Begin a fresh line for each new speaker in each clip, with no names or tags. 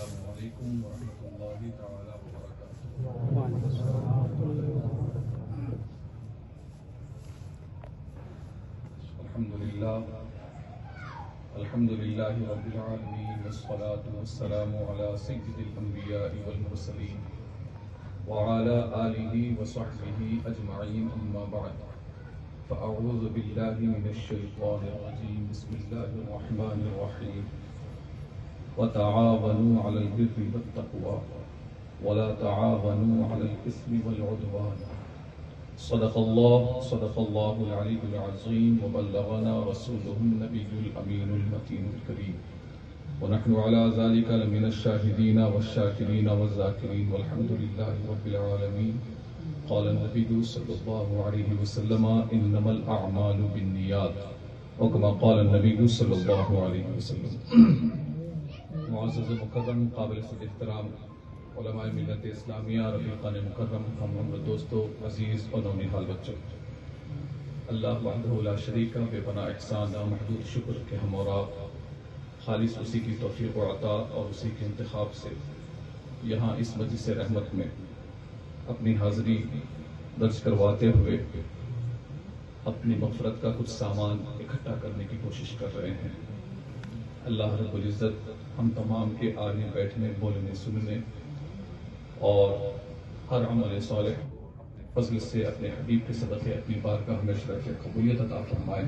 السلام علیکم ورحمۃ اللہ تعالی وبرکاتہ۔ الحمد للہ رب العالمین والصلاة والسلام علی سید الانبیاء والمرسلین وعلی آلہ وصحبہ اجمعین، اما بعد فاعوذ باللہ من الشیطان الرجیم، بسم اللہ الرحمن الرحیم۔ وتعاونوا على البر والتقوى ولا تعاونوا على الإثم والعدوان۔ صدق الله العلي العظيم، وبلغنا رسوله النبي الأمين المتين الكريم، ونحن على ذلك لمن الشاهدين والشاكرين والذاكرين، والحمد لله رب العالمين۔ قال النبي صلى الله عليه وسلم إنما الأعمال بالنيات، وكما قال النبي صلى الله عليه وسلم۔ معزز مکرم، قابل صد احترام علماء ملت اسلامیہ، رفیقان مکرم، ہم عمر دوستو، عزیز اور نونہال بچوں، اللہ وحدہ لا شریک کا بے پناہ احسان، محدود شکر کہ ہم اور آپ خالص اسی کی توفیق و عطا اور اسی کے انتخاب سے یہاں اس مجلس رحمت میں اپنی حاضری درج کرواتے ہوئے اپنی مغفرت کا کچھ سامان اکٹھا کرنے کی کوشش کر رہے ہیں۔ اللہ رب العزت ہم تمام کے آنے بیٹھنے، بولنے، سننے اور ہر عمل صالح فضل سے اپنے حبیب کے صدقے اپنی بارگاہ میں شرف قبولیت عطا فرمائے،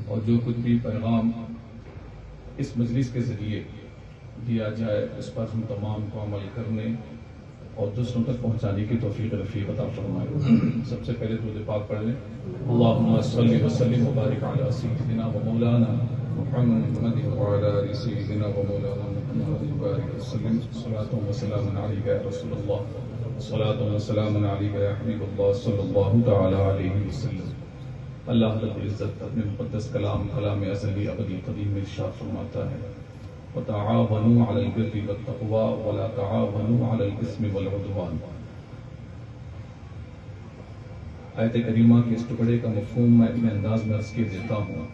اور جو کچھ بھی پیغام اس مجلس کے ذریعے دیا جائے اس پر ہم تمام کو عمل کرنے اور دوسروں تک پہنچانے کی توفیق رفیق عطا فرمائے۔ سب سے پہلے درود پاک پڑھ لیں۔ اللہم صلی وسلم وبارک علی سیدنا و مولانا محمد وعلی آل سیدنا و مولانا محمد وبارک وسلم۔ صلاۃ و سلام علیک یا رسول اللہ، صلاۃ و سلام علیک یا حبیب اللہ صلی اللہ تعالی علیہ وسلم۔ اللہ رب العزت اپنے مقدس کلام ازلی ابدی قدیم میں ارشاد فرماتا ہے، وتعاونوا علی البر والتقوى ولا تعاونوا علی الاثم والعدوان۔ آیت کریمہ کے اس ٹکڑے کا مفہوم میں اپنے انداز میں عرض کیے دیتا ہوں۔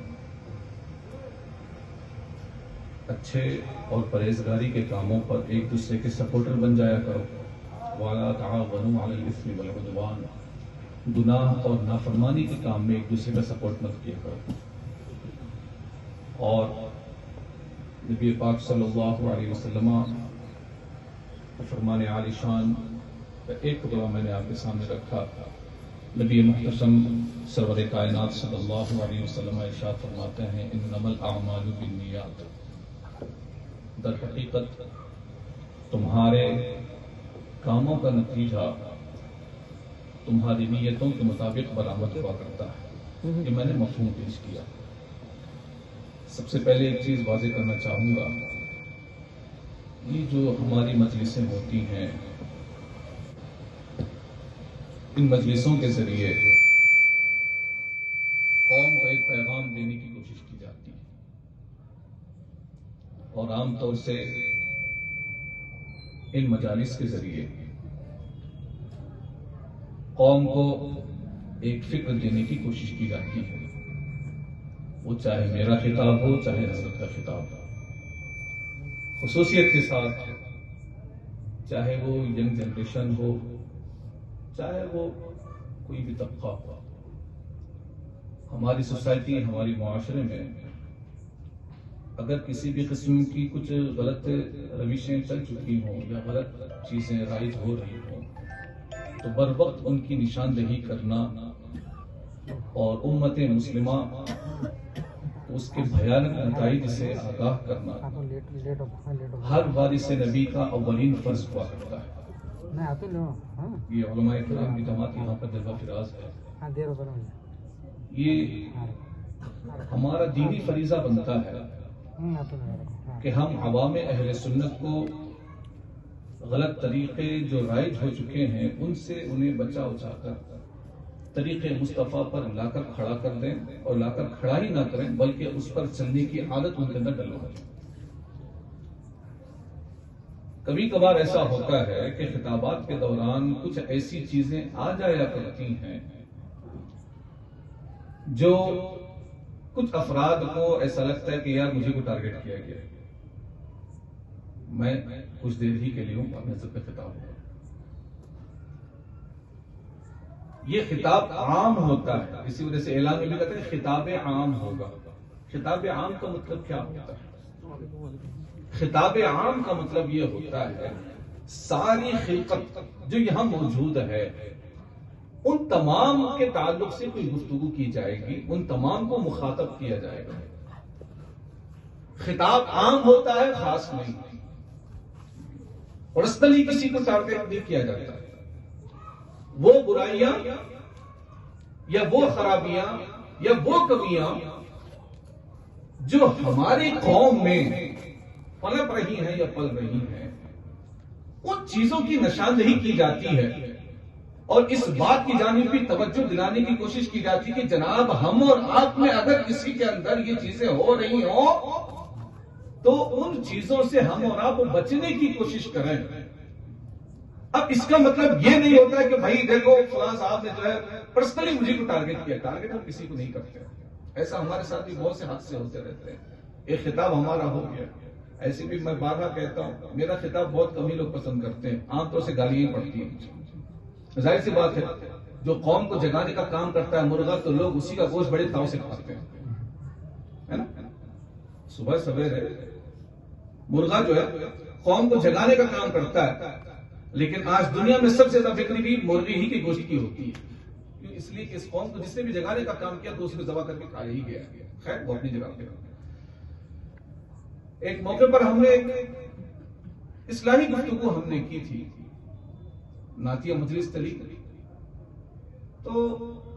اچھے اور پرہیزگاری کے کاموں پر ایک دوسرے کے سپورٹر بن جایا کرو، وَلَا تَعَاوَنُوا عَلَى الْإِثْمِ وَالْعُدْوَانِ، گناہ اور نافرمانی کے کام میں ایک دوسرے کا سپورٹ مت کیا کرو۔ اور نبی پاک صلی اللہ علیہ وسلم فرمان عالی شان کا ایک ٹکڑا میں نے آپ کے سامنے رکھا۔ نبی محتشم سرور کائنات صلی اللہ علیہ وسلم ارشاد فرماتے ہیں، انما الاعمال بالنیات، در حقیقت تمہارے کاموں کا نتیجہ تمہاری نیتوں کے مطابق برآمد ہوا کرتا ہے۔ یہ میں نے مفہوم پیش کیا۔ سب سے پہلے ایک چیز واضح کرنا چاہوں گا، یہ جو ہماری مجلسیں ہوتی ہیں، ان مجلسوں کے ذریعے قوم کو ایک پیغام دینے کی کوشش کی جاتی ہے، اور عام طور سے ان مجالس کے ذریعے قوم کو ایک فکر دینے کی کوشش کی جاتی ہے، وہ چاہے میرا خطاب ہو چاہے حضرت کا خطاب ہو، خصوصیت کے ساتھ چاہے وہ ینگ جنریشن ہو چاہے وہ کوئی بھی طبقہ ہو۔ ہماری سوسائٹی، ہماری معاشرے میں اگر کسی بھی قسم کی کچھ غلط روشیں چل چکی ہوں یا غلط چیزیں رائج ہو رہی ہوں تو بر وقت ان کی نشاندہی کرنا اور امت مسلمہ اس کے بھیانک نتائج سے آگاہ کرنا ہر وارث نبی کا اولین فرض ہوا کرتا ہے۔ یہ علماء کرام کی جماعت یہاں پر جلوہ فراز ہے، یہ ہمارا دینی فریضہ بنتا ہے کہ ہم عوام اہل سنت کو غلط طریقے جو رائج ہو چکے ہیں ان سے انہیں بچا اچا کر طریقے مصطفیٰ پر لا کر کھڑا کر دیں، اور لا کر کھڑا ہی نہ کریں بلکہ اس پر چلنے کی عادت ان کے اندر ڈلوائیں۔ کبھی کبھار ایسا ہوتا ہے کہ خطابات کے دوران کچھ ایسی چیزیں آ جایا کرتی ہیں جو کچھ افراد کو ایسا لگتا ہے کہ یار مجھے کو ٹارگٹ کیا گیا ہے۔ میں کچھ دیر ہی کے لیے ہوں، اب حضرت پہ خطاب ہوگا. یہ خطاب عام ہوتا ہے، اسی وجہ سے اعلان میں بھی کہتے ہیں خطاب عام ہوگا. خطاب عام کا مطلب کیا ہوتا ہے؟ خطاب عام کا مطلب یہ ہوتا ہے ساری خلقت جو یہاں موجود ہے ان تمام کے تعلق سے کوئی گفتگو کی جائے گی، ان تمام کو مخاطب کیا جائے گا. خطاب عام ہوتا ہے، خاص نہیں. پرسنلی کسی کو ٹارگیٹ نہیں کیا جاتا. وہ برائیاں یا وہ خرابیاں یا وہ کمیاں جو ہماری قوم میں پنپ رہی ہیں یا پل رہی ہیں، ان چیزوں کی نشاندہی کی جاتی ہے اور اس بات کی جانب بھی توجہ دلانے کی کوشش کی جاتی ہے کہ جناب ہم اور آپ میں اگر کسی کے اندر یہ چیزیں ہو رہی ہوں تو ان چیزوں سے ہم اور آپ بچنے کی کوشش کریں. اب اس کا مطلب یہ نہیں ہوتا ہے کہ بھائی دیکھو فلاں صاحب نے جو ہے پرسنلی مجھے کو ٹارگیٹ کیا. ٹارگیٹ ہم کسی کو نہیں کرتے. ایسا ہمارے ساتھ بھی بہت سے حادثے ہوتے رہتے ہیں. ایک خطاب ہمارا ہو گیا، ایسے بھی میں بارہا کہتا ہوں میرا خطاب بہت کم ہی لوگ پسند کرتے ہیں، عام طور سے گالیاں ہی پڑتی ہیں. ظاہر سی بات ہے، جو قوم کو جگانے کا کام کرتا ہے مرغا، تو لوگ اسی کا گوشت بڑے تاؤ سے کھاتے ہیں، ہے نا. صبح سویرے مرغا جو ہے قوم کو جگانے کا کام کرتا ہے، لیکن آج دنیا میں سب سے زیادہ بکری بھی مرغی ہی کے گوشت کی ہوتی ہے. اس لیے کہ اس قوم کو جس نے بھی جگانے کا کام کیا تو اس نے ذبح کر کے کھایا ہی گیا. خیر وہ اپنی جگہ پہ. ایک موقع پر ہم نے ایک اسلامی گفتگو ہم نے کی تھی، نعتیہ مجلس تلی، تو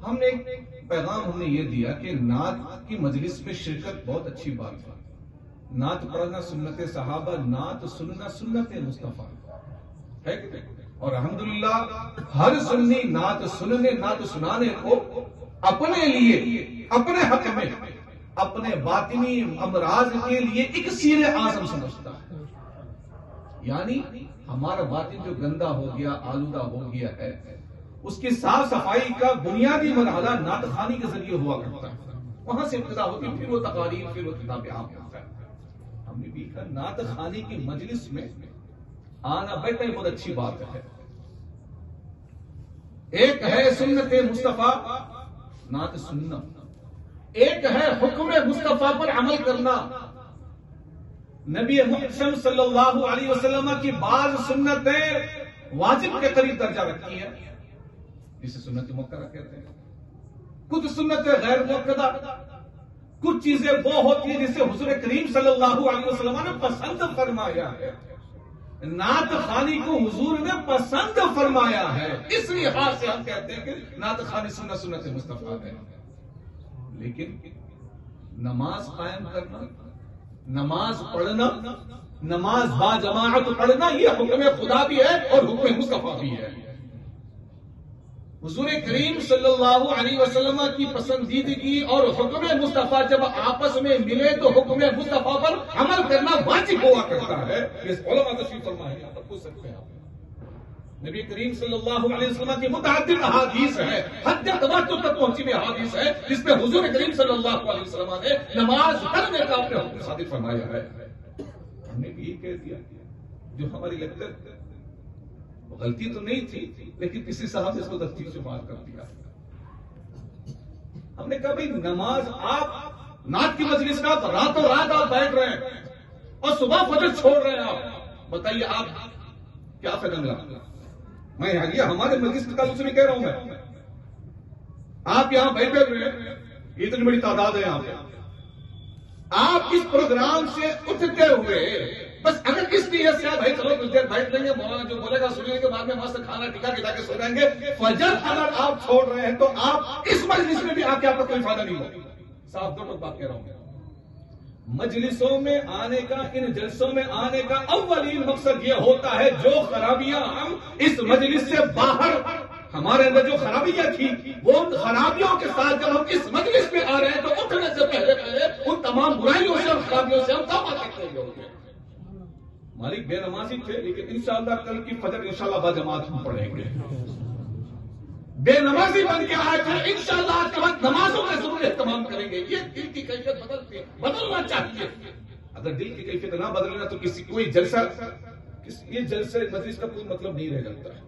ہم نے ایک پیغام ہم نے یہ دیا کہ نعت کی مجلس میں شرکت بہت اچھی بات ہے. نعت پڑھنا سنت صحابہ، نعت سننا سنت مصطفیٰ ہے. اور الحمدللہ ہر سنی نعت سننے نعت سنانے کو اپنے لیے، اپنے حق میں، اپنے باطنی امراض کے لیے اکسیر اعظم سمجھتا ہے. یعنی ہمارا باطن جو گندا ہو گیا، آلودہ ہو گیا ہے، اس کی صاف صفائی کا بنیادی مرحلہ نعت خوانی کے ذریعے ہوا کرتا ہے. وہاں سے ابتدا ہوتی، پھر وہ تقاریر، پھر وہ کتاب عام ہوتا ہے. ہم نے بھی کہا نعت خوانی کی مجلس میں آنا بیٹھنا بہت اچھی بات ہے. ایک ہے سنت مصطفیٰ نعت سننا، ایک ہے حکم مصطفیٰ پر عمل کرنا. نبی محتشم صلی اللہ علیہ وسلم کی بعض سنتیں واجب کے قریب درجہ رکھتی ہیں، جسے سنت مؤکدہ کہتے ہیں. کچھ سنتیں غیر مؤکدہ، کچھ چیزیں وہ ہوتی ہیں جسے حضور کریم صلی اللہ علیہ وسلم نے پسند فرمایا ہے. نعت خوانی کو حضور نے پسند فرمایا ہے، اس لحاظ سے ہم کہتے ہیں کہ نعت خوانی سنت مصطفیٰ ہے. لیکن نماز قائم کرنا، نماز پڑھنا، نماز با جماعت پڑھنا، یہ حکم خدا بھی ہے اور حکم مصطفیٰ بھی ہے. حضور کریم صلی اللہ علیہ وسلم کی پسندیدگی اور حکم مصطفیٰ جب آپس میں ملے تو حکم مصطفیٰ پر عمل کرنا واجب ہوا کرتا ہے. علماء تشریف فرما ہے، آپ پوچھ سکتے ہیں. نبی کریم صلی اللہ علیہ وسلم کی متعدد احادیث ہے، حد تواتر تک پہنچی ہوئی احادیث ہے جس میں حضور کریم صلی اللہ علیہ وسلم نے نماز پڑھنے کا اپنے حکم صادر فرمایا ہے. ہم نے بھی یہ کہہ دیا جو ہماری لگتا ہے غلطی تو نہیں تھی، لیکن کسی صاحب نے اس کو تفصیل سے بات کر دیا. ہم نے کہا بھائی نماز آپ نعت کی مجلس میں آپ راتوں رات آپ بیٹھ رہے ہیں اور صبح فجر چھوڑ رہے ہیں، آپ بتائیے آپ کیا فائدہ ملا؟ میں یہ ہمارے مجلس کے تعلق سے بھی کہہ رہا ہوں، میں آپ یہاں بیٹھے ہوئے ہیں، اتنی بڑی تعداد ہے یہاں پہ، آپ اس پروگرام سے اٹھتے ہوئے بس اگر اس نیت سے بھائی چلو کچھ دیر بیٹھ لیں گے، مولانا جو بولے گا سننے کے بعد میں مست کھانا ٹکا کھلا کے سو جائیں گے، فجر اگر آپ چھوڑ رہے ہیں تو آپ اس مجلس میں بھی آ کے آپ کا کوئی فائدہ نہیں ہوگا. صاحب دو بات کہہ رہا ہوں. مجلسوں میں آنے کا، ان جلسوں میں آنے کا اولین مقصد یہ ہوتا ہے جو خرابیاں ہم اس مجلس سے باہر، ہمارے اندر جو خرابیاں تھی وہ ان خرابیوں کے ساتھ جب ہم اس مجلس میں آ رہے ہیں تو اٹھنے سے پہلے ان تمام برائیوں سے اور خرابیوں سے ہم توبہ کرتے ہوئے. مالک بے نمازی تھے، لیکن انشاءاللہ کل کی فجر انشاءاللہ باجماعت ہم پڑھیں گے. بے نمازی بن کے آئے تھے، انشاءاللہ آج کے بعد نمازوں کا ضرور اہتمام کریں گے. یہ دل کی کیفیت بدلنا چاہیے. اگر دل کی کیفیت نہ بدلے نا تو کوئی جلسہ یہ جلسہ مجلس کا کوئی مطلب نہیں رہ جاتا ہے.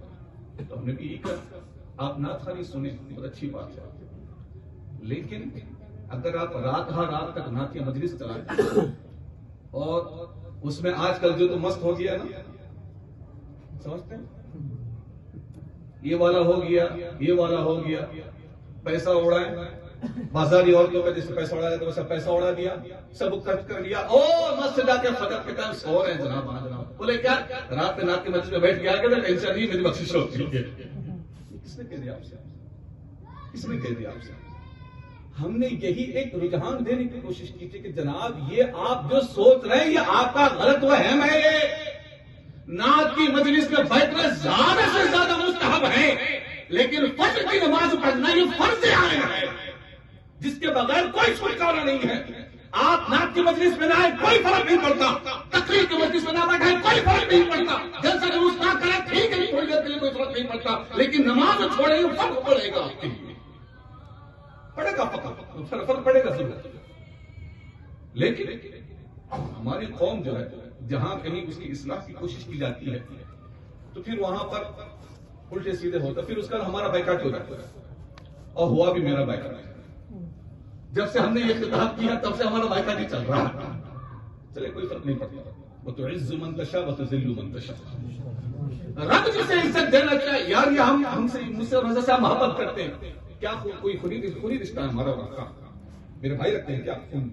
تو ہم نے بھی یہی کہا آپ نعت خوانی سنیں بہت اچھی بات ہے، لیکن اگر آپ رات تک نعت کی مجلس چلاتے اور اس میں آج کل جو تو مست ہو گیا نا، سمجھتے ہیں یہ والا ہو گیا یہ والا ہو گیا، پیسہ اڑائے بازاری عورتوں کا جیسے پیسہ اڑا جاتا ہے ویسا پیسہ اڑا دیا، سب خرچ کر لیا اور مست جا کے فجر کے ٹائم سو رہے ہیں جناب. ہاں جناب بولے کیا رات میں نعت کی مجلس میں بیٹھ گیا کہ ٹینشن نہیں میری بخشش ہوتی ہے. کس نے کہہ دیا آپ سے؟ کس نے کہہ دیا آپ سے؟ ہم نے یہی ایک رجحان دینے کی کوشش کی تھی کہ جناب یہ آپ جو سوچ رہے ہیں یہ آپ کا غلط وہم ہے. یہ نعت کی مجلس میں بیٹھنا زیادہ سے زیادہ مستحب ہے، لیکن فجر کی نماز پڑھنا یہ فرض عین ہے جس کے بغیر کوئی چھٹکارا نہیں ہے. آپ نعت کی مجلس میں نہ آئے کوئی فرق نہیں پڑتا، تقریر کی مجلس میں نہ بیٹھے کوئی فرق نہیں پڑتا، جلسہ جلوس نہ کرے ٹھیک ہے تھوڑی دیر کے لیے کوئی فرق نہیں پڑتا، لیکن نماز چھوڑے یہ فرق پڑے گا آپ کے لیے، پڑے گا فرق پڑے گا ضرور. لیکن ہماری قوم جو ہے جہاں کہیں اس کی اصلاح کی کوشش کی جاتی ہے تو پھر وہاں پر الٹے سیدھے ہوتا، پھر اس کا ہمارا بائیکاٹ ہو جاتا ہے اور ہوا بھی میرا بائیکاٹ. جب سے ہم نے یہ خطاب کیا تب سے ہمارا بائیکاٹ ہی چل رہا ہے. چلے کوئی فرق نہیں پڑتا. وَتُعِزُّ مَن تَشَاءُ وَتُذِلُّ مَن تَشَاءُ. رب جسے عزت دینا چاہے یار یہ ہم سے مجھ سے روزہ سے محبت کرتے ہیں، کیا کوئی خونی رشتہ ہے ہمارا اور کا؟ میرے بھائی رکھتے ہیں کیا خون؟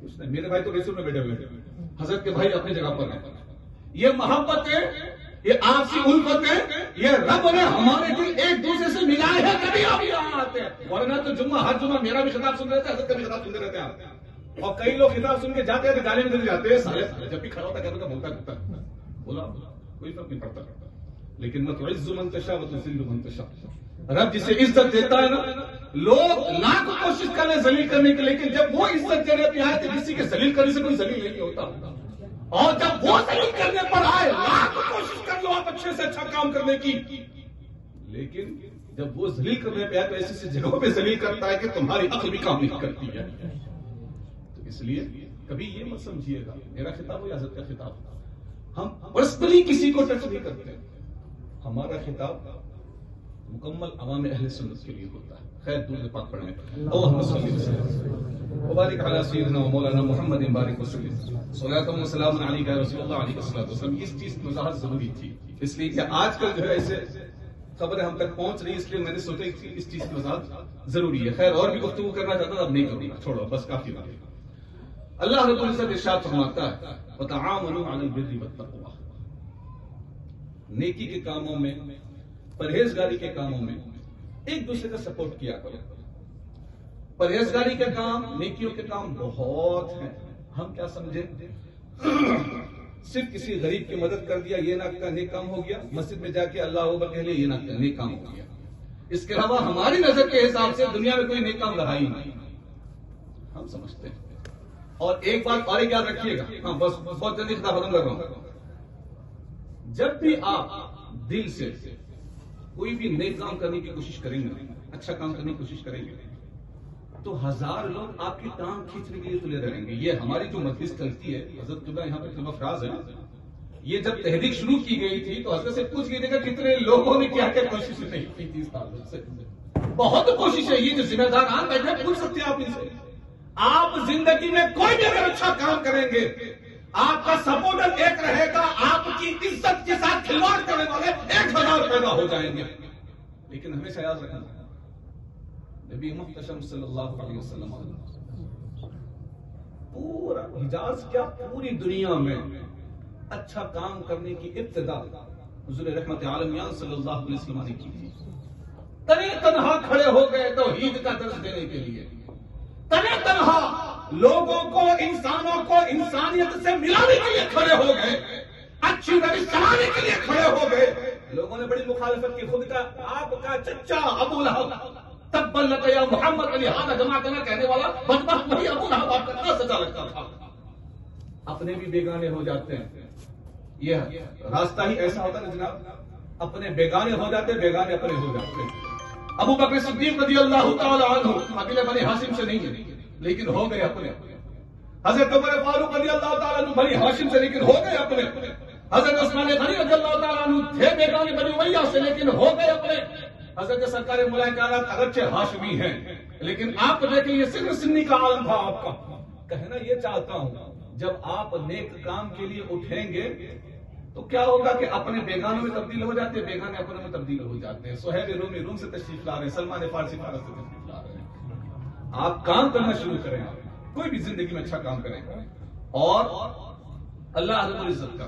کچھ نہیں. میرے بھائی تو ریسور میں بیٹھے ہوئے ہیں، حضرت کے بھائی اپنی جگہ پر ہیں. یہ محبت ہے، یہ آپسی الفت ہے، یہ رب نے ہمارے دل ایک دوسرے سے ملائے ہیں تبھی آپ یہاں آتے ہیں. ورنہ تو جمعہ ہر جمعہ میرا بھی خطاب سن رہے تھے، حضرت کا بھی خطاب سنتے رہتے ہیں. اور کئی لوگ خطاب سن کے جاتے ہیں تو گالی میں دے جاتے ہیں سارے، جب بھی کھڑا ہوتا ہے کا بولتا کرتا بولا کوئی فرق نہیں پڑتا. لیکن وَتُعِزُّ مَن تَشَاءُ وَتُذِلُّ مَن تَشَاءُ. رب جسے عزت دیتا ہے نا، لوگ لاکھ کوشش کر رہے ذلیل کرنے کی، لیکن جب وہ عزت دینے پہ آئے تو کسی کے ذلیل کرنے سے کوئی ذلیل نہیں ہوتا. اور جب وہ ذلیل کرنے پر آئے لاکھ کوشش کر لو آپ اچھے سے اچھا کام کرنے کی، لیکن جب وہ ذلیل کرنے پہ آئے تو ایسی جگہوں پہ ذلیل کرتا ہے کہ تمہاری عقل بھی کام نہیں کرتی ہے. تو اس لیے کبھی یہ مت سمجھیے گا میرا خطاب ہو یا حضرت کا خطاب، ہم پرسنلی کسی کو ٹچ نہیں کرتے. ہمارا خطاب مکمل عوام اہل سنت کے لیے ہوتا ہے. خیر دور پاک پڑھنے اللہم صلی وسلم وبارک علی سیدنا و مولانا محمد بارک وسلم صلاۃ و سلام علیک یا رسول اللہ علیہ الصلوۃ والسلام. اس چیز کی وضاحت ضروری تھی، اس لیے کہ آج کل جو ہے ایسے خبریں ہم تک پہنچ رہی، اس لیے میں نے سوچا کہ اس چیز کی وضاحت ضروری ہے. خیر اور بھی گفتگو کرنا چاہتا تھا، اب نہیں کروں گا، چھوڑو بس کافی بات ہے. اللہ رب العزت ارشاد فرماتا ہے وتعاونوا علی البر والتقوی. نیکی کے کاموں میں، پرہیزگاری کے کاموں میں ایک دوسرے کا سپورٹ کیا کرو. پرہیزگاری کے کام، نیکیوں کے کام بہت ہیں. ہم کیا سمجھے صرف کسی غریب کی مدد کر دیا یہ نہ نیک کام ہو گیا، مسجد میں جا کے اللہ اکبر کہہ لیا یہ نہ نیک کام ہو گیا. اس کے علاوہ ہماری نظر کے حساب سے دنیا میں کوئی نیک کام رہا ہی نہیں، ہم سمجھتے ہیں. اور ایک بات اور یاد رکھیے گا، ہاں بس بہت جلدی خطاب ختم کر رہا ہوں. جب بھی آپ دل سے کوئی بھی نیک کام کرنے کی کوشش کریں گے، اچھا کام کرنے کی کوشش کریں گے، تو ہزار لوگ آپ کی ٹانگ کھینچنے کے لیے تلے رہیں گے. یہ ہماری جو مجلس چلتی ہے، حضرت قبلہ یہاں پہ خلفہ فراز ہے، یہ جب تحریک شروع کی گئی تھی تو حضرت سے پوچھ گئی تھی کہ کتنے لوگوں نے کیا کیا کوشش نہیں کی تھی. بہت کوشش ہے. یہ جو ذمہ داران بیٹھے پوچھ سکتے ہیں آپ ان سے. آپ زندگی میں کوئی بھی اگر اچھا کام کریں گے، آپ کا سپورٹر ایک رہے گا، آپ کی عزت کے ساتھ کھلواڑ کرنے والے 1000 پیدا ہو جائیں گے. لیکن ہمیشہ یاد رکھنا نبی محتشم صلی اللہ علیہ وسلم پورا حجاز کیا پوری دنیا میں اچھا کام کرنے کی ابتدا حضور رحمت عالمیان صلی اللہ علیہ وسلم نے کی تھی. تنے تنہا کھڑے ہو گئے توحید کا درس دینے کے لیے، تنے تنہا لوگوں کو، انسانوں کو انسانیت سے ملانے کے لیے کھڑے ہو گئے، اچھی روش چلانے کے لیے کھڑے ہو گئے. لوگوں نے بڑی مخالفت کی. خود کا آپ کا چچا ابو لہب تبا لک یا محمد علی ہذا جماعتنا کہنے والا بدبخت وہی ابو لہب آپ کا کیا سزا لگتا تھا. اپنے بھی بیگانے ہو جاتے ہیں. یہ راستہ ہی ایسا ہوتا ہے جناب، اپنے بیگانے ہو جاتے، بیگانے اپنے ہو جاتے. ابو بکر صدیق رضی اللہ تعالی عنہ قبیلہ بنی ہاشم سے نہیں ہے، لیکن ہو گئے اپنے. حضرت عمر فاروق رضی اللہ تعالیٰ عنہ بنی ہاشم سے لیکن ہو گئے اپنے. حضرت عثمان غنی رضی اللہ تعالیٰ عنہ تھے بیگانے بنی امیہ سے لیکن ہو گئے اپنے. حضرت سرکار مولائے کائنات اگرچہ ہاشمی ہیں لیکن آپ دیکھیں یہ سن سنی کا عالم تھا آپ کا. کہنا یہ چاہتا ہوں جب آپ نیک کام کے لیے اٹھیں گے تو کیا ہوگا کہ اپنے بیگانوں میں تبدیل ہو جاتے ہیں, بیگانے اپنے میں تبدیل ہو جاتے ہیں. سہیل رومی روم سے تشریف لا رہے ہیں, سلمان فارسی فارس سے تشریف لا رہے ہیں. آپ کام کرنا شروع کریں, کوئی بھی زندگی میں اچھا کام کریں اور اللہ رب العزت کا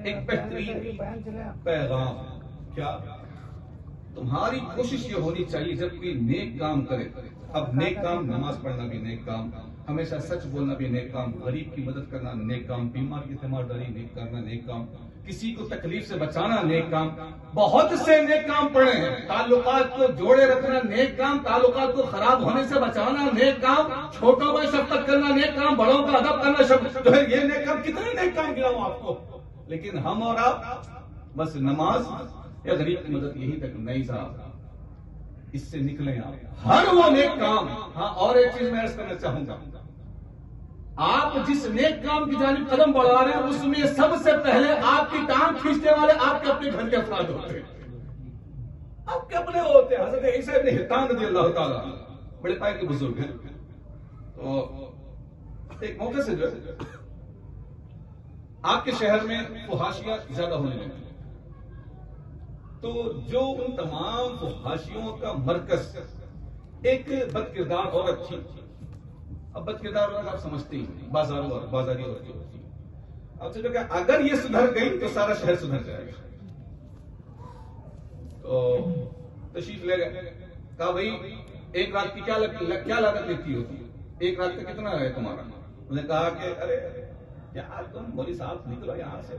ایک بہترین پیغام کیا تمہاری کوشش یہ ہونی چاہیے جب کوئی نیک کام کرے. اب نیک کام نماز پڑھنا بھی نیک کام, ہمیشہ سچ بولنا بھی نیک کام, غریب کی مدد کرنا نیک کام, بیمار کی تیمارداری نیک کرنا نیک کام, کسی کو تکلیف سے بچانا نیک کام. بہت سے نیک کام پڑے ہیں. تعلقات کو جوڑے رکھنا نیک کام, تعلقات کو خراب ہونے سے بچانا نیک کام, چھوٹوں میں شفقت کرنا نیک کام, بڑوں کا ادب کرنا جو ہے یہ نیک کام. کتنے نیک کام کیا ہوں آپ کو, لیکن ہم اور آپ بس نماز یا غریب کی مدد یہی تک نہیں صاحب. اس سے نکلیں آپ ہر وہ نیک کام. ہاں اور ایک چیز میں عرض کرنا چاہوں گا, آپ جس نیک کام کی جانب قدم بڑھا رہے ہیں اس میں سب سے پہلے آپ کی ٹانگ کھینچنے والے آپ کے اپنے گھر کے افراد ہوتے ہیں, آپ کے اپنے ہوتے ہیں. حضرت عیسیٰ ابن حطان رضی اللہ تعالیٰ بڑے پائے کے بزرگ ہیں. تو ایک موقع سے جو ہے آپ کے شہر میں فحاشیاں زیادہ ہونے لگی, تو جو ان تمام فحاشیوں کا مرکز ایک بد کردار عورت تھی. اب بد کردار عورت آپ سمجھتے ہیں بازاری عورت جو ہوتی ہے. اب سوچو کہ اگر یہ سدھر گئی تو سارا شہر سدھر جائے گا. تو تشریف لے گئے, کہا بھائی ایک رات کی کیا لاگت لیتی ہوتی ہے, ایک رات کا کتنا ہے تمہارا؟ انہوں نے کہا کہ ارے یار تم مولوی صاحب نکلو یہاں سے,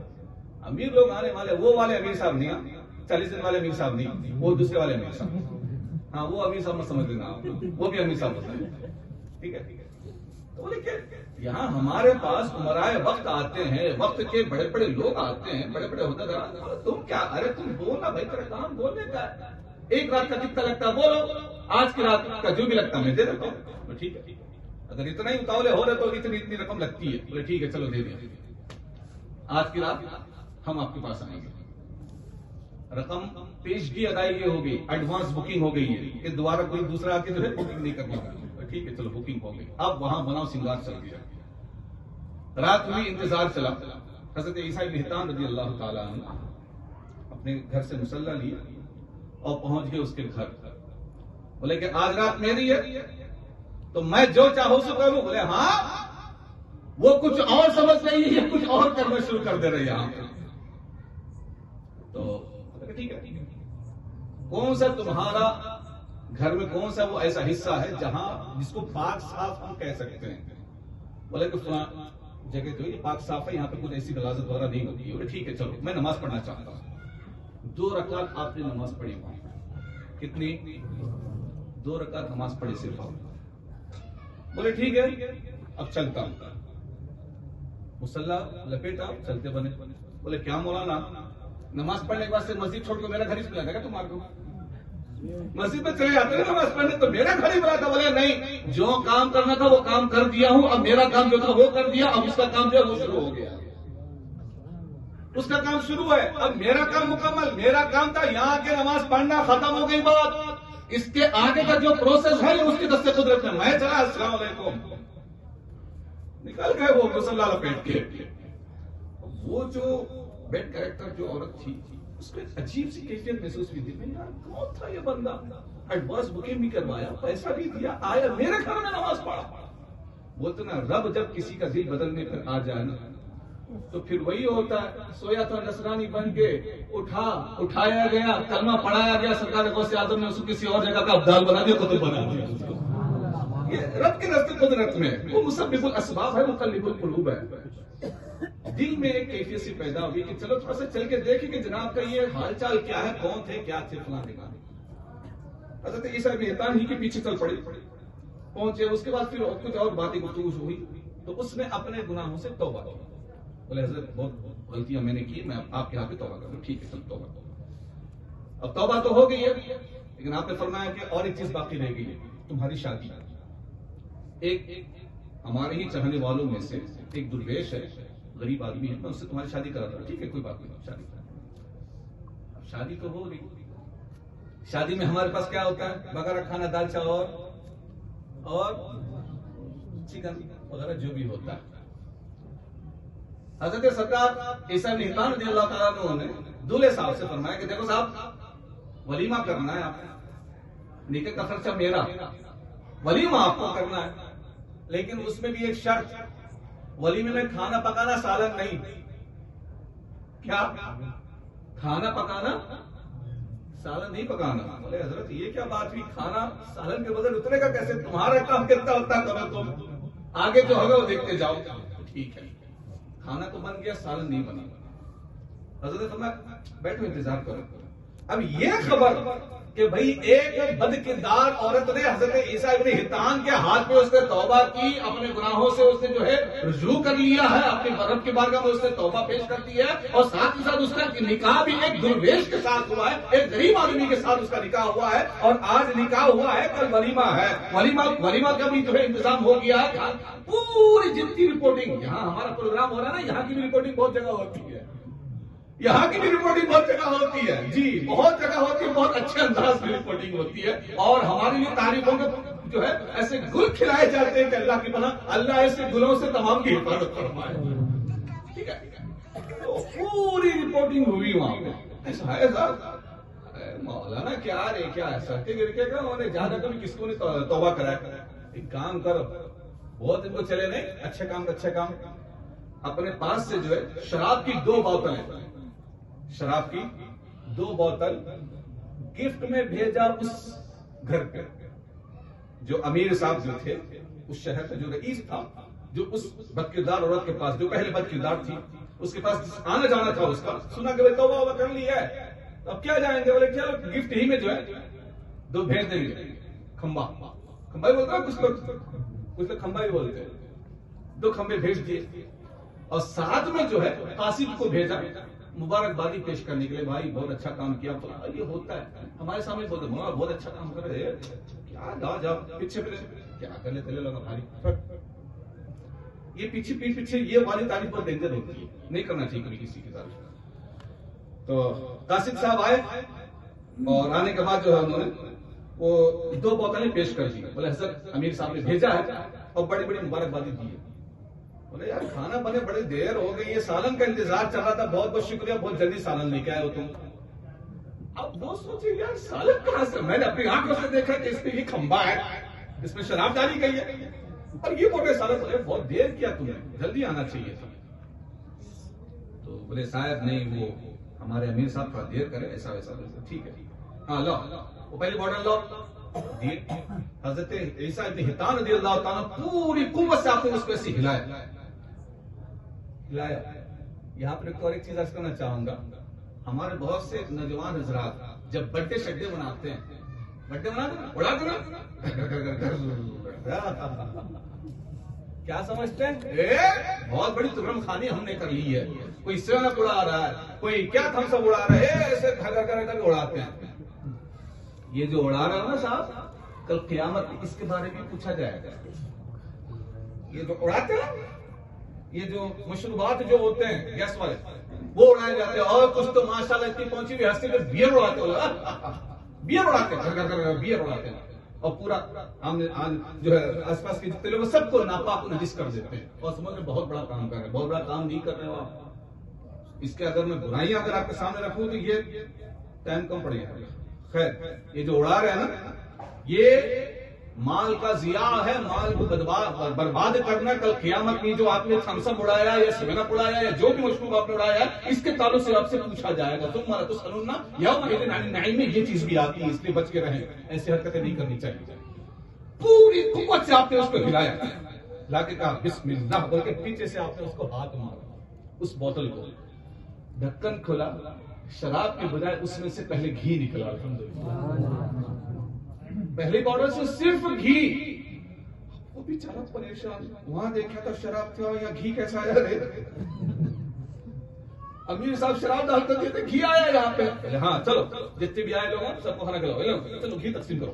امیر لوگ آنے والے, وہ والے امیر صاحب نہیں, 40 دن والے امیر صاحب نہیں, وہ دوسرے والے امیر صاحب. ہاں وہ امیر صاحب مت سمجھ لینا آپ, وہ بھی امیر صاحب ہوتا ہے. ٹھیک ہے. تو بولے کہ یہاں ہمارے پاس عمرائے وقت آتے ہیں, وقت کے بڑے بڑے لوگ آتے ہیں, بڑے بڑے عہدیدار. تم کیا, ارے تم بولنا بھائی, تیرا کام بولنے کا ہے. ایک رات کا کتنا لگتا ہے بولو, آج کی رات کا جو بھی لگتا ہے میں دے دیتا ہوں. ٹھیک ہے, اگر اتنا ہی اتاولے ہو رہے تو اتنی رقم لگتی ہے. بولے ٹھیک ہے چلو دے دیں, آج کی رات ہم آپ کے پاس آئیں گے. رقم پیشگی ادائیگی ہو گئی, ایڈوانس بکنگ ہو گئی ہے کہ دوبارہ کوئی دوسرا آ کے جو ہے بکنگ نہیں کرنی ہوگی. ٹھیک ہے چلو بکنگ ہو گئی. اب وہاں بناؤ سنگار چل گیا. رات ہوئی, انتظار چلا. حضرت عیسیٰ ابن حطان رضی اللہ تعالیٰ عنہ اپنے گھر سے مصلی لیا اور پہنچ گئے اس کے گھر. بولے کہ آج رات میری ہے تو میں جو چاہوں سو کروں. بولے ہاں, وہ کچھ اور سمجھ رہی ہے, کچھ اور کرنا شروع کر دے رہے یہاں. تو ٹھیک ہے, کون سا تمہارا گھر میں کون سا وہ ایسا حصہ ہے جہاں جس کو پاک صاف ہم کہہ سکتے ہیں؟ بولے کہ فلاں جگہ جو یہ پاک صاف ہے, یہاں پہ کچھ ایسی غلاظت وغیرہ نہیں ہوتی ہے. بولے ٹھیک ہے چلو میں نماز پڑھنا چاہتا ہوں. 2 رکعت آپ نے نماز پڑھی. کتنی؟ 2 رکعت نماز پڑھی صرف. بولے ٹھیک ہے اب چلتا ہوں. مصلی لپیٹا, چلتے بنے. بولے کیا مولانا, نماز پڑھنے کے بعد سے مسجد چھوڑ کے میرا گھر ہی چلا جائے گا تمہارے کو؟ مسجد میں چلے جاتے ہیں نماز پڑھنے, تو میرا گھر ہی بنا تھا. بولے نہیں, جو کام کرنا تھا وہ کام کر دیا ہوں, اب میرا کام جو تھا وہ کر دیا, اب اس کا کام جو ہے وہ شروع ہو گیا. اس کا کام شروع ہے, اب میرا کام مکمل. میرا کام تھا یہاں کے نماز پڑھنا, ختم ہو گئی بات. اس کے آگے کا جو پروسیس ہے اس کی دست قدرت میں چلا. السلام علیکم, نکل گئے وہ مصلی لپیٹ کے. وہ جو بیڈ کریکٹر جو عورت تھی اس کو ایک عجیب سی کیفیت محسوس ہوئی تھی. یار کون تھا یہ بندہ, ایڈوانس بکنگ بھی کروایا, پیسہ بھی دیا, آیا میرے گھر میں نماز پڑھا. بولتے نا رب جب کسی کا دل بدلنے پر آ جائے نا تو پھر وہی ہوتا ہے. سویا تھا نصرانی بن کے, اٹھایا گیا, کلمہ پڑھایا گیا, سرکار غوث اعظم نے اس کو کسی اور جگہ کا ابدال بنا دیا, قطب بنا دیا. یہ رب کے نزد قدرت میں وہ مسبب الاسباب ہے, مقلب القلوب ہے. دل میں ایک کیفیت سی پیدا ہوئی کہ چلو تھوڑا سا چل کے دیکھیں کہ جناب کا یہ حال چال کیا ہے, کون تھے, کیا تھے, فلاں دکھا. حضرت عیسیٰ ابن حطان ہی کے پیچھے چل پڑے, پہنچے. اس کے بعد پھر کچھ اور باتیں گفتگو ہوئی تو اس نے اپنے گناہوں سے توبہ کی. بولے حضرت بہت غلطیاں میں نے کی, میں آپ کے یہاں پہ توبہ کروں. ٹھیک ہے چل توبہ کرو. اب توبہ تو ہو گئی ہے, لیکن آپ نے فرمایا کہ اور ایک چیز باقی رہ گئی ہے, تمہاری شادی. ایک ہمارے ہی چاہنے والوں میں سے ایک درویش ہے، غریب آدمی ہے، میں اس سے تمہاری شادی کراتا ہوں. ٹھیک ہے، کوئی بات نہیں، شادی کرا. اب شادی تو ہو رہی. شادی میں ہمارے پاس کیا ہوتا ہے؟ بغیر کھانا، دال چاول اور چکن وغیرہ جو بھی ہوتا ہے. حضرت سرکار عیسیٰ بن حبان رضی اللہ تعالیٰ عنہ نے دولہے صاحب سے فرمایا کہ دیکھو صاحب، ولیمہ کرنا ہے آپ کو، نکاح کا خرچہ میرا، ولیمہ آپ کو کرنا ہے، لیکن اس میں بھی ایک شرط، ولیمے میں کھانا پکانا، سالن نہیں. کیا؟ کھانا پکانا، سالن نہیں پکانا. بولے حضرت یہ کیا بات ہوئی، کھانا سالن کے بدل اترے گا کیسے؟ تمہارا کام کتنا ہوتا ہے کرو تم، آگے جو ہوگا وہ دیکھتے جاؤ. ٹھیک ہے، کھانا تو بن گیا، سالن نہیں بنا. حضرت فرمایا بیٹھو انتظار کرو. اب یہ خبر کہ بھئی ایک بد کردار عورت نے حضرت عیسیٰ ابن حبان کے ہاتھ میں اس نے توبہ کی، اپنے گناہوں سے اس نے جو ہے رجوع کر لیا ہے، اپنے رب کی بارگاہ میں اس نے توبہ پیش کر دی ہے، اور ساتھ ہی ساتھ اس کا نکاح بھی ایک درویش کے ساتھ ہوا ہے، ایک غریب آدمی کے ساتھ اس کا نکاح ہوا ہے، اور آج نکاح ہوا ہے، کل ولیمہ ہے. ولیمہ کا بھی جو ہے انتظام ہو گیا ہے. پوری جتنی رپورٹنگ یہاں ہمارا پروگرام ہو رہا ہے نا، یہاں کی بھی رپورٹنگ بہت جگہ ہوتی ہے، یہاں کی بھی رپورٹنگ بہت جگہ ہوتی ہے. جی بہت جگہ ہوتی ہے، بہت اچھے انداز میں رپورٹنگ ہوتی ہے، اور ہمارے لیے تعریفوں کے جو ہے ایسے گل کھلائے جاتے ہیں کہ اللہ کی پناہ، اللہ ایسے گلوں سے تمام کی حفاظت فرمائے. ٹھیک ہے، تو پوری رپورٹنگ ہوئی وہاں پہ. ایسا ہے صاحب، مولانا کیا رے، کیا سرٹیفکیٹ کا انہوں نے زیادہ کبھی کس کو نہیں توبہ کرایا. ایک کام کرو، بہت دن کو چلے نہیں، اچھے کام، اپنے پاس سے جو ہے شراب کی 2 بوتلیں، شراب کی 2 بوتل گفٹ میں بھیجا اس گھر پہ. جو امیر صاحب جو تھے اس شہر کا، جو رئیس تھا، جو اس بدکردار عورت کے پاس، جو پہلے بدکردار تھی، اس کے پاس آنا جانا تھا، اس کا سنا کہ توبہ کر لی ہے، اب کیا جائیں گے؟ بولے چلو گفٹ ہی میں جو ہے 2 بھیج دیں گے. کھمبا ہی بولتا ہے، کچھ لوگ کھمبا ہی بولتے ہیں. 2 کھمبے بھیج دیے، اور ساتھ میں جو ہے قاصد کو بھیجا مبارکبادی پیش کرنے کے لیے. بھائی بہت اچھا کام کیا. یہ ہوتا ہے ہمارے سامنے، بولتے بہت اچھا کام کر رہے، کیا جاؤ پیچھے کیا کر لیتے لوگ بھائی. یہ پیٹ پیچھے یہ والی تعریف بہت ڈینجر ہوتی ہے، نہیں کرنا چاہیے کبھی کسی کی تعریف. تو قاصد صاحب آئے، اور آنے کے بعد جو ہے انہوں نے وہ 2 بوتلیں پیش کر دی. بولے حضرت امیر صاحب نے بھیجا ہے، اور بڑی بڑی مبارکبادی دی ہے. بولے یار کھانا بنے بڑی دیر ہو گئی ہے، سالن کا انتظار چل رہا تھا، بہت بہت شکریہ، بہت جلدی سالن لے کے آئے ہو تم. اب وہ سوچے یار سالن کہاں سے، میں نے اپنی آنکھوں سے دیکھا کہ اس میں یہ کھمبا ہے، اس میں شراب ڈالی گئی ہے، اور یہ بولے سالن. بولے بہت دیر کیا تم نے، جلدی آنا چاہیے تھا. تو بولے صاحب نہیں، وہ ہمارے امیر صاحب تھوڑا دیر کرے، ایسا ویسا. ٹھیک ہے، ہاں لو، وہ پہلی بوٹل لو. حضرت عیسیٰ ابن حبان رضی اللہ تعالیٰ پوری قوت سے آپ نے اس کو ایسے ہلایا. یہاں پر ایک چیز عرض کرنا چاہوں گا. ہمارے بہت سے نوجوان حضرات جب برتھڈے شڈے مناتے ہیں، اڑا دینا، کیا سمجھتے ہیں بہت بڑی تغرم خانی ہم نے کر لی ہے. کوئی سیونک اڑا رہا ہے، کوئی کیا تھمس اپ اڑا رہا ہے، ایسے گھر کر اڑاتے ہیں. یہ جو اڑا رہا ہے نا صاحب، کل قیامت اس کے بارے میں پوچھا جائے گا. یہ جو اڑاتے ہیں، یہ جو مشروبات جو ہوتے ہیں گیس والے، وہ اڑائے جاتے ہیں. اور کچھ تو ماشاءاللہ اتنی پہنچی ہوئی ہستی پہ بیئر اڑاتے ہیں، بیئر اڑاتے ہیں، بیئر اڑاتے ہیں، اور پورا جو ہے آس پاس کے جتنے لوگ سب کو ناپاک نجس کر دیتے ہیں، اور سمجھ میں بہت بڑا کام کر رہے ہیں. بہت بڑا کام نہیں کر رہے ہو آپ. اس کے اگر میں برائیاں اگر آپ کے سامنے رکھوں تو یہ ٹائم کم پڑے گا. خیر، یہ جو اڑا رہے ہیں نا، یہ مال کا ضیاع ہے، مال کو برباد کرنا. کل قیامت میں جو آپ نے تھمس اپ اڑایا یا سیون اپ اڑایا یا جو بھی مشروب آپ نے اڑایا ہے، اس کے تعلق سے آپ سے پوچھا جائے گا. تم مرا تو سننا یوم نعیم میں یہ چیز بھی آتی ہے، اس لیے بچ کے رہیں، ایسی حرکتیں نہیں کرنی چاہیے. پوری قوت سے آپ نے اس کو ہلایا، لا کے کہا بسم اللہ بول کے پیچھے سے آپ نے اس کو ہاتھ مارا. اس بوتل کو ڈھکن کھولا، شراب کے بجائے اس میں سے پہلے گھی نکلا. الحمدللہ پہلی باٹل سے صرف گھی. وہ بیچارہ پریشان، وہاں دیکھا تھا شراب تھا یا گھی کیسا آیا رے. امیر صاحب شراب ڈالتے تھے، گھی آیا یہاں پہ. ہاں چلو جتنے بھی آئے لوگ ہیں سب کو کھانا کھلاؤ، چلو گھی تقسیم کرو.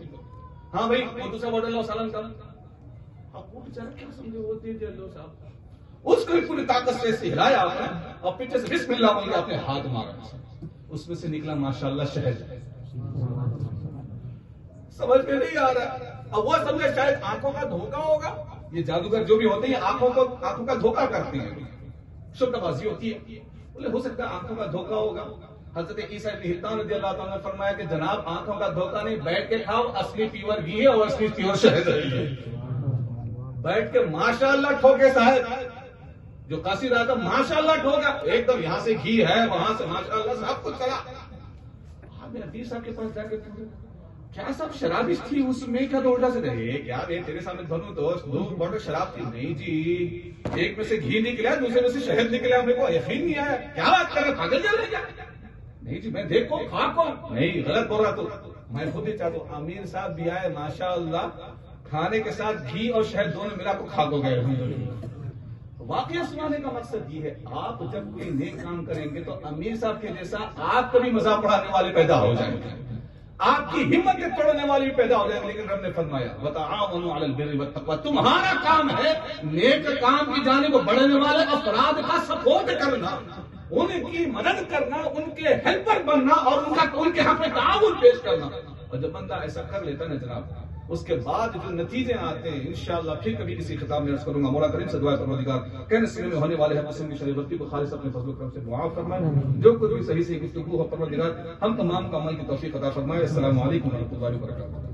ہاں بھائی وہ دوسرا باٹل لاؤ سالن کا. اب وہ وہ بیچارہ کیا سمجھے، وہ دے دیا لو صاحب، اس کو بھی پوری طاقت سے ایسے ہلایا آپ نے اور پیچھے سے بسم اللہ بول کے آپ نے ہاتھ مارا، اس میں سے نکلا ماشاءاللہ شہد. سمجھ میں نہیں آ رہا. اب وہ سمجھے شاید آنکھوں کا دھوکہ ہوگا. یہ جادوگر جو بھی ہوتے ہیں آنکھوں کا دھوکہ کرتے ہیں، شبہ بازی ہوتی ہے. بولے ہو سکتا ہے آنکھوں کا دھوکہ ہوگا. حضرت عیسیٰ ابن حتان رضی اللہ تعالیٰ نے فرمایا کہ جناب آنکھوں کا دھوکہ نہیں، بیٹھ کے کھاؤ، اصلی پیور گھی ہے اور اصلی پیور شہد ہے. بیٹھ کے ماشاءاللہ ٹھوکے صاحب، جو قاصد رہا تھا ماشاءاللہ ٹھوکا، ایک دم یہاں سے گھی ہے وہاں سے ماشاءاللہ سب کچھ چلا. میں حفیظ صاحب کے پاس جا کے پوچھا کیا صاحب شرابش تھی اس میں کیا تو الٹا سے رہے کیا تیرے سامنے بھروں تو 2 بوتل شراب تھی. نہیں جی، ایک میں سے گھی نکلا دوسرے میں سے شہد نکلا، میرے کو یقین نہیں آیا. کیا بات کر رہے پاگل چل رہے کیا؟ نہیں جی میں دیکھو کھا کو نہیں غلط بول رہا. تو میں خود ہی چاہتا ہوں امیر صاحب بھی آئے ماشاءاللہ کھانے کے ساتھ گھی اور شہد دونوں ملا کو کھا کو گئے. واقعہ سنانے کا مقصد یہ ہے آپ جب کوئی نیک کام کریں گے تو امیر صاحب کے جیسا آپ کو بھی مذاق اڑانے والے پیدا ہو جائیں گے، آپ کی ہمت توڑنے والی بھی پیدا ہو جائیں گے. لیکن رب نے فرمایا وتعاونوا علی البر والتقوی، تمہارا کام ہے نیک کام کی جانب بڑھنے والے افراد کا سپورٹ کرنا، ان کی مدد کرنا، ان کے ہیلپر بننا اور ان کے حق میں تعاون پیش کرنا. اور جب بندہ ایسا کر لیتا ہے نا جناب، اس کے بعد جو نتیجے آتے ہیں انشاءاللہ پھر کبھی کسی خطاب میں عرض کروں گا. مولا کریم سے دعا پروردگار کہنے سنے میں ہونے والے قسم کی شریف غلطی کو خالص اپنے فضل و کرم سے معاف فرمائے، جو کچھ بھی صحیح سے گفتگو ہو پروردگار ہم تمام کا عمل کی توفیق عطا فرمائے. السلام علیکم ورحمۃ اللہ وبرکاتہ.